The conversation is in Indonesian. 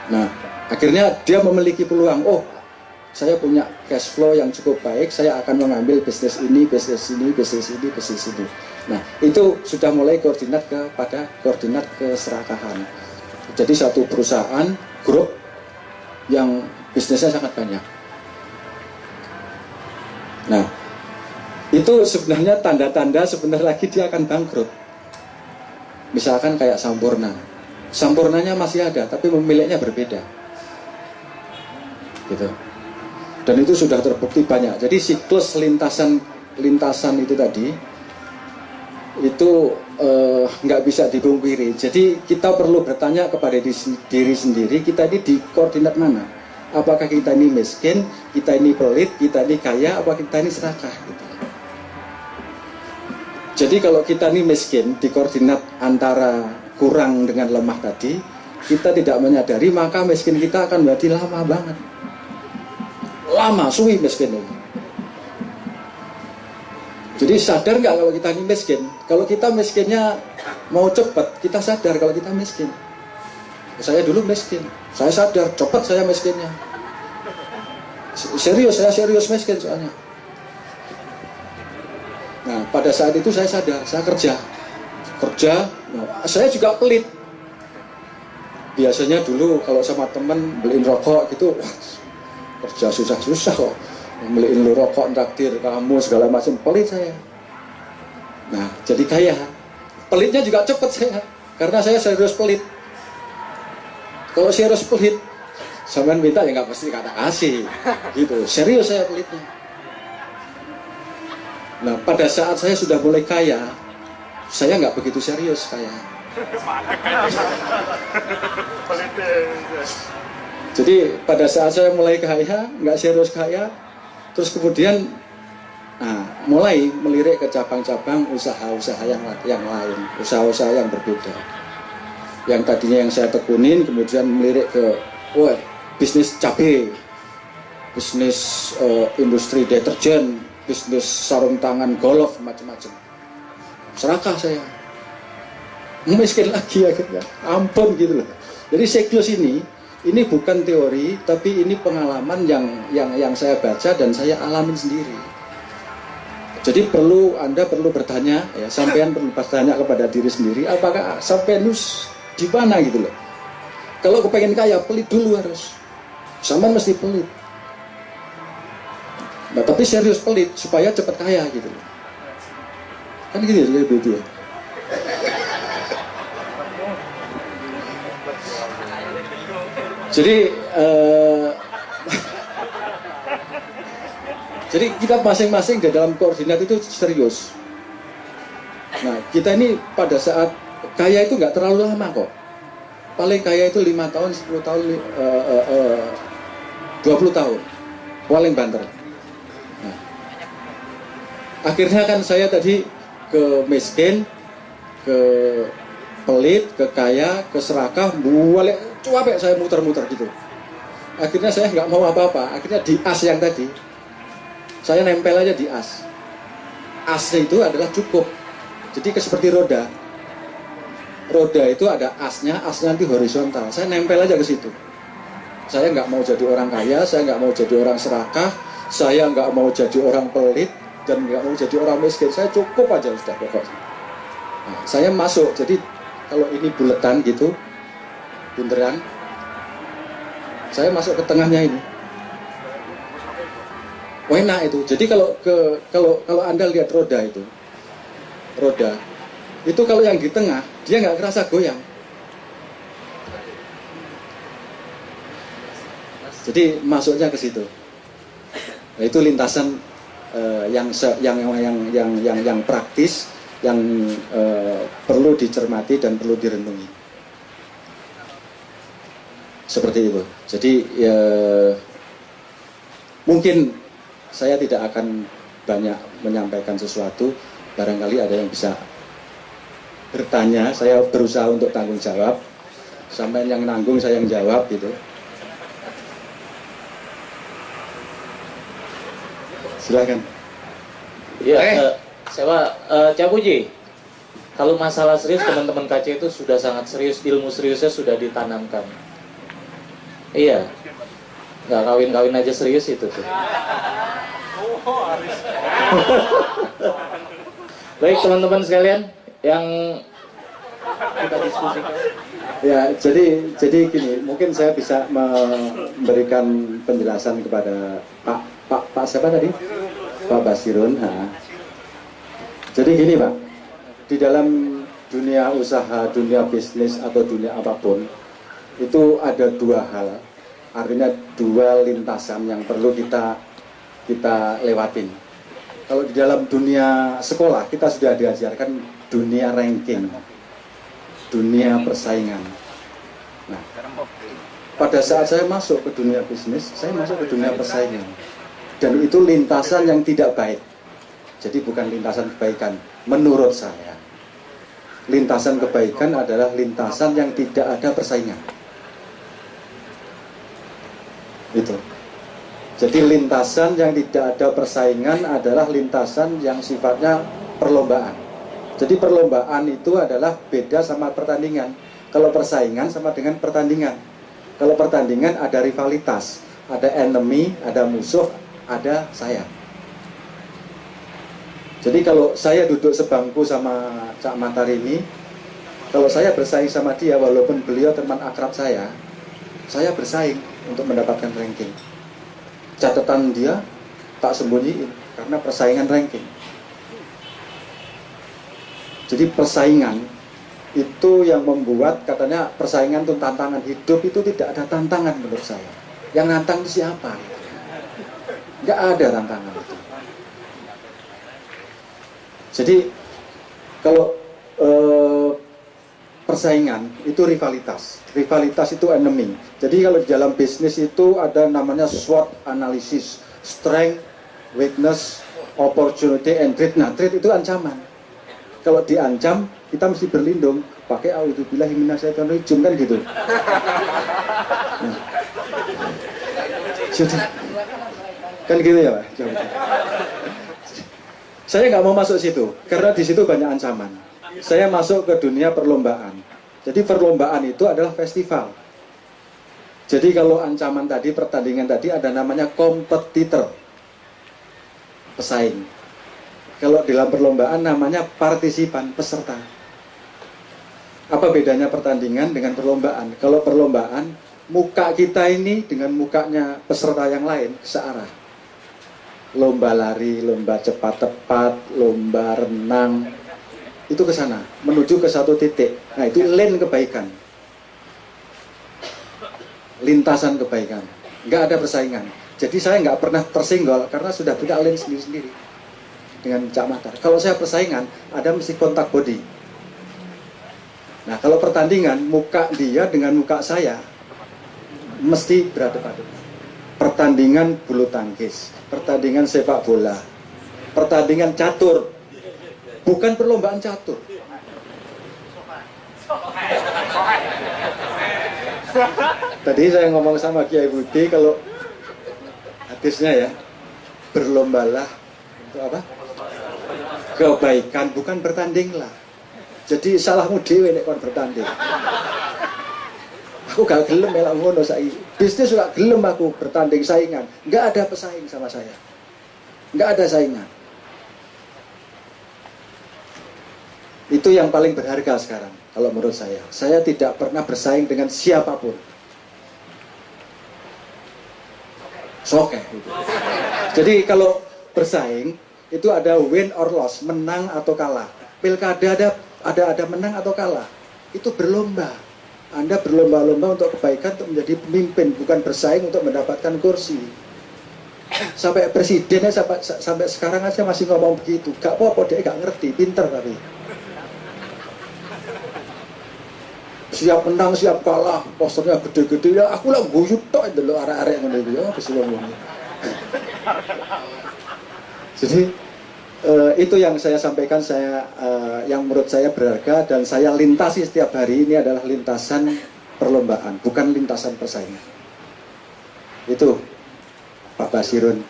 Nah, akhirnya dia memiliki peluang, oh saya punya cash flow yang cukup baik, saya akan mengambil bisnis ini, bisnis ini, bisnis ini, bisnis ini. Nah, itu sudah mulai koordinat kepada koordinat keserakahan. Jadi satu perusahaan, grup yang bisnisnya sangat banyak. Nah, itu sebenarnya tanda-tanda sebentar lagi dia akan bangkrut. Misalkan kayak Sampurna. Sampurnanya masih ada, tapi pemiliknya berbeda. Gitu. Dan itu sudah terbukti banyak. Jadi siklus lintasan itu tadi itu nggak bisa dipungkiri. Jadi kita perlu bertanya kepada diri sendiri, kita ini di koordinat mana? Apakah kita ini miskin, kita ini pelit, kita ini kaya, apa kita ini serakah? Gitu. Jadi kalau kita ini miskin di koordinat antara kurang dengan lemah tadi, kita tidak menyadari, maka miskin kita akan menjadi lama banget. Lama, suwi miskin itu. Jadi sadar nggak kalau kita ini miskin? Kalau kita miskinnya mau cepat, kita sadar kalau kita miskin. Saya dulu miskin, saya sadar, cepat saya miskinnya. Serius, saya serius miskin soalnya. Nah, pada saat itu saya sadar, saya kerja. Nah, saya juga pelit. Biasanya dulu kalau sama temen beliin rokok gitu, kerja susah-susah kok, beliin lu rokok, traktir kamu segala macam, pelit saya. Nah, jadi kaya. Pelitnya juga cepet saya, karena saya serius pelit. Kalau serius pelit, sampean minta ya nggak pasti kata kasih, gitu. Serius saya pelitnya. Nah, pada saat saya sudah mulai kaya, saya nggak begitu serius kaya. Jadi pada saat saya mulai kaya, nggak serius kaya, terus kemudian mulai melirik ke cabang-cabang usaha-usaha yang lain, usaha-usaha yang berbeda. Yang tadinya yang saya tekunin, kemudian melirik ke bisnis cabai, bisnis industri deterjen, bisnis sarung tangan golf, macam-macam. Serakah saya, miskin lagi akhirnya, ampun gitu loh. Jadi siklus ini bukan teori, tapi ini pengalaman yang saya baca dan saya alamin sendiri. Jadi Anda perlu bertanya, ya, sampean perlu bertanya kepada diri sendiri, apakah sampean di mana gitu loh. Kalau kepengen kaya, pelit dulu harus. Sampean mesti pelit. Nah, tapi serius pelit supaya cepat kaya gitu loh. Kan gitu ya, begitu ya. Jadi kita masing-masing di dalam koordinat itu serius. Nah, kita ini pada saat kaya itu nggak terlalu lama kok. Paling kaya itu 5 tahun, 10 tahun, 20 tahun. Paling banter. Nah, akhirnya kan saya tadi ke miskin, ke pelit, ke kaya, ke serakah, balik cuapek saya muter-muter gitu. Akhirnya saya nggak mau apa-apa. Akhirnya di as yang tadi, saya nempel aja di as. Asnya itu adalah cukup. Jadi seperti roda. Roda itu ada asnya nanti horizontal. Saya nempel aja ke situ. Saya nggak mau jadi orang kaya, saya nggak mau jadi orang serakah, saya nggak mau jadi orang pelit, dan nggak mau jadi orang miskin. Saya cukup aja sudah pokoknya. Nah, saya masuk. Jadi kalau ini buletan gitu, bunderan, saya masuk ke tengahnya ini. Enak itu. Jadi kalau Anda lihat roda itu kalau yang di tengah dia nggak kerasa goyang. Jadi masuknya ke situ. Nah, itu lintasan yang praktis, yang perlu dicermati dan perlu direnungi. Seperti itu. Jadi mungkin saya tidak akan banyak menyampaikan sesuatu, barangkali ada yang bisa bertanya, saya berusaha untuk tanggung jawab, sampai yang nanggung saya yang jawab gitu. Silakan. Iya, Cak Puji, kalau masalah serius teman-teman KC itu sudah sangat serius, ilmu seriusnya sudah ditanamkan. Iya, nggak kawin-kawin aja serius itu tuh. Baik teman-teman sekalian yang kita diskusikan. Ya, jadi gini, mungkin saya bisa memberikan penjelasan kepada Pak siapa tadi? Pak Basirun. Nah. Jadi gini Pak, di dalam dunia usaha, dunia bisnis atau dunia apapun, itu ada dua hal, artinya dua lintasan yang perlu kita lewatin. Kalau di dalam dunia sekolah, kita sudah diajarkan dunia ranking, dunia persaingan. Nah, pada saat saya masuk ke dunia bisnis, saya masuk ke dunia persaingan. Dan itu lintasan yang tidak baik. Jadi bukan lintasan kebaikan, menurut saya. Lintasan kebaikan adalah lintasan yang tidak ada persaingan. Itu. Jadi lintasan yang tidak ada persaingan adalah lintasan yang sifatnya perlombaan. Jadi perlombaan itu adalah beda sama pertandingan. Kalau persaingan sama dengan pertandingan. Kalau pertandingan ada rivalitas, ada enemy, ada musuh, ada saya. Jadi kalau saya duduk sebangku sama Cak Matarini, kalau saya bersaing sama dia, walaupun beliau teman akrab saya bersaing untuk mendapatkan ranking. Catatan dia tak sembunyiin, karena persaingan ranking. Jadi persaingan itu yang membuat, katanya persaingan itu tantangan. Hidup itu tidak ada tantangan menurut saya. Yang nantang itu siapa? Nggak ada tantangan itu. Jadi kalau persaingan itu rivalitas. Rivalitas itu enemy. Jadi kalau di dalam bisnis itu ada namanya SWOT analysis, strength, weakness, opportunity, and threat. Nah, threat itu ancaman. Kalau diancam, kita mesti berlindung. Pakai a'udzubillahi minasyaitonirrajim kan gitu. Nah. Jadi, kan gitu ya Pak? Saya nggak mau masuk situ, karena di situ banyak ancaman. Saya masuk ke dunia perlombaan. Jadi perlombaan itu adalah festival. Jadi kalau ancaman tadi, pertandingan tadi ada namanya kompetitor, pesaing. Kalau dalam perlombaan namanya partisipan, peserta. Apa bedanya pertandingan dengan perlombaan? Kalau perlombaan, muka kita ini dengan mukanya peserta yang lain searah. Lomba lari, lomba cepat tepat, lomba renang, itu ke sana, menuju ke satu titik. Nah, itu lane kebaikan, lintasan kebaikan, nggak ada persaingan. Jadi saya nggak pernah tersenggol karena sudah punya lane sendiri-sendiri dengan Cak Matar. Kalau saya persaingan, ada mesti kontak body. Nah, kalau pertandingan, muka dia dengan muka saya mesti berhadapan. Pertandingan bulu tangkis, pertandingan sepak bola, pertandingan catur, bukan perlombaan catur. Tadi saya ngomong sama Kiai Budi, kalau hadisnya ya, berlombalah untuk apa? Kebaikan, bukan bertandinglah. Jadi salahmu dhewe nek kon bertanding. Aku gak gelem melak ngono saiki. Bisnis juga gelem aku bertanding saingan. Enggak ada pesaing sama saya. Enggak ada saingan. Itu yang paling berharga sekarang kalau menurut saya. Saya tidak pernah bersaing dengan siapapun. Soke. Jadi kalau bersaing itu ada win or loss, menang atau kalah. Pilkada ada menang atau kalah. Itu berlomba. Anda berlomba-lomba untuk kebaikan, untuk menjadi pemimpin, bukan bersaing untuk mendapatkan kursi. Sampai presidennya sampai sekarang aja masih ngomong begitu. Gak apa-apa, dia gak ngerti, pinter tapi. Siap menang, siap kalah, posternya gede-gede. Ya aku lah guyut tok itu loh, arek-arek ngono iki. Ya bisa ngomong. Jadi itu yang saya sampaikan, yang menurut saya berharga dan saya lintasi setiap hari ini adalah lintasan perlombaan, bukan lintasan persaingan. Itu Pak Basirun.